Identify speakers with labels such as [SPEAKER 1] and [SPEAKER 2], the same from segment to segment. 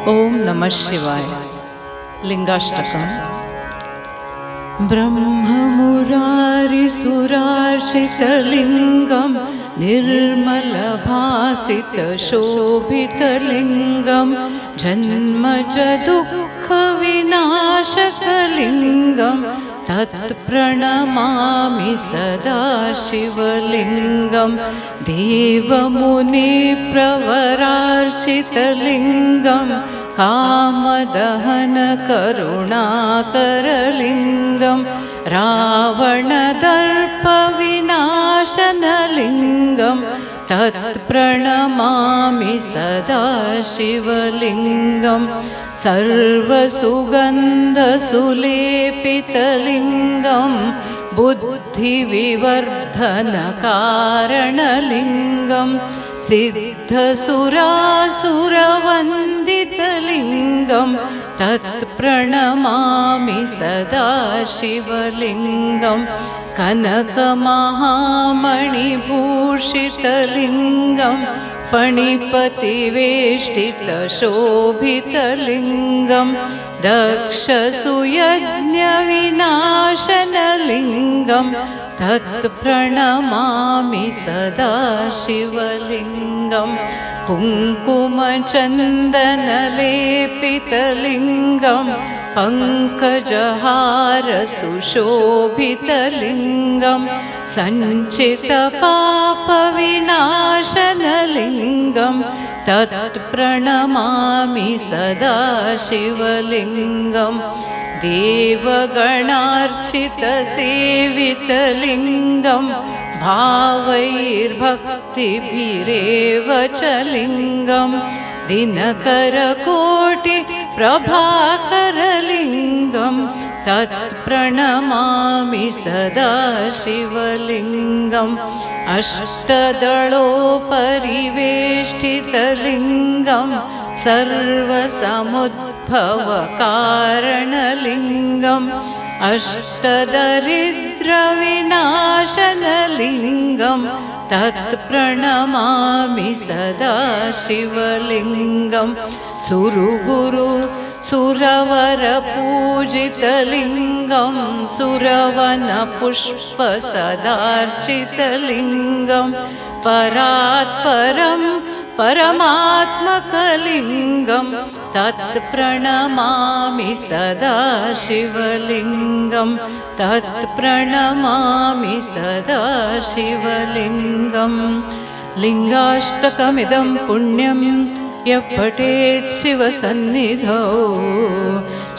[SPEAKER 1] ಓಂ ನಮಃ ಶಿವಾಯ. ಲಿಂಗಾಷ್ಟಕಂ. ಬ್ರಹ್ಮಮುರಾರಿಸುರಾರ್ಚಿತಲಿಂಗಂ ನಿರ್ಮಲಭಾಸಿತಶೋಭಿತಲಿಂಗಂ ಜನ್ಮಜದುಃಖವಿನಾಶಕಲಿಂಗಂ ತತ್ಪ್ರಣಮಾಮಿ ಸದಾ ಶಿವಲಿಂಗಂ. ದೇವಮುನಿಪ್ರವರಾರ್ಚಿತಲಿಂಗಂ ಕಾಮದಹನಕರುಣಾಕರಲಿಂಗಂ ರಾವಣದರ್ಪವಿನಾಶನಲಿಂಗಂ ತತ್ಪ್ರಣಮಾಮಿ ಸದಾ ಶಿವಲಿಂಗಂ. ಸರ್ವಸುಗಂಧಸುಲೇಪಿತಲಿಂಗಂ ಬುದ್ಧಿವಿವರ್ಧನಕಾರಣಲಿಂಗಂ ಸಿದ್ಧಸುರಾಸುರವಂದಿತಲಿಂಗಂ ತತ್ಪ್ರಣಮಾಮಿ ಸದಾ ಶಿವಲಿಂಗಂ. ಕನಕಮಹಾಮಣಿಭೂಷಿತಲಿಂಗಂ ಫಣಿಪತಿವೇಷ್ಟಿತಶೋಭಿತಲಿಂಗಂ ದಕ್ಷಸುಯಜ್ಞವಿನಾಶನಲಿಂಗಂ ತತ್ಪ್ರಣಮಾಮಿ ಸದಾ ಶಿವಲಿಂಗಂ. ಕುಂಕುಮಚಂದನಲೇಪಿತಲಿಂಗಂ ಪಂಕಜಹಾರಸುಶೋಭಿತಲಿಂಗಂ ಸಂಚಿತಪಾಪವಿನಾಶನಲಿಂಗಂ ತತ್ಪ್ರಣಮಾಮಿ ಸದಾ ಶಿವಲಿಂಗಂ. ದೇವಗಣಾರ್ಚಿತಸೇವಿತಲಿಂಗಂ ಭಾವೈರ್ಭಕ್ತಿಭಿರೇವ ಚ ಲಿಂಗಂ ದಿನಕರಕೋಟಿಪ್ರಭಾಕರಲಿಂಗಂ ತತ್ಪ್ರಣಮಾಮಿ ಸದಾ ಶಿವಲಿಂಗಂ. ಅಷ್ಟದಳೋಪರಿವೇಷ್ಟಿತಲಿಂಗಂ ಸರ್ವಸಮುದ್ಭವಕಾರಣಲಿಂಗಂ ಅಷ್ಟದರಿದ್ರವಿನಾಶನಲಿಂಗಂ ತತ್ಪ್ರಣಮಾಮಿ ಸದಾ ಶಿವಲಿಂಗಂ. ಸುರಗುರು ಸುರವರ ಪೂಜಿತಲಿಂಗಂ ಸುರವನ ಪುಷ್ಪ ಸದಾರ್ಚಿತಲಿಂಗಂ ಪರಾತ್ಪರಂ ಪರಮಾತ್ಮಕಲಿಂಗಂ ತತ್ಪ್ರಣಮಾಮಿ ಸದಾ ಶಿವಲಿಂಗಂ. ತತ್ಪ್ರಣಮಾಮಿ ಸದಾ ಶಿವಲಿಂಗಂ. ಲಿಂಗಾಷ್ಟಕಮಿದಂ ಪುಣ್ಯಂ ಯಃ ಪಠೇತ್ ಶಿವಸನ್ನಿಧೌ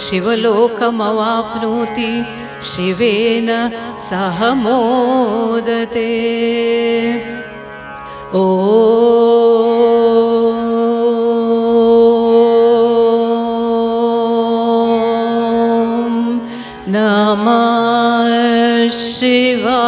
[SPEAKER 1] ಶಿವಲೋಕಮವಾಪ್ನೋತಿ ಶಿವೇನ ಸಹ ಮೋದತೆ. ಓಂ ನಮಃ ಶಿವಾಯ.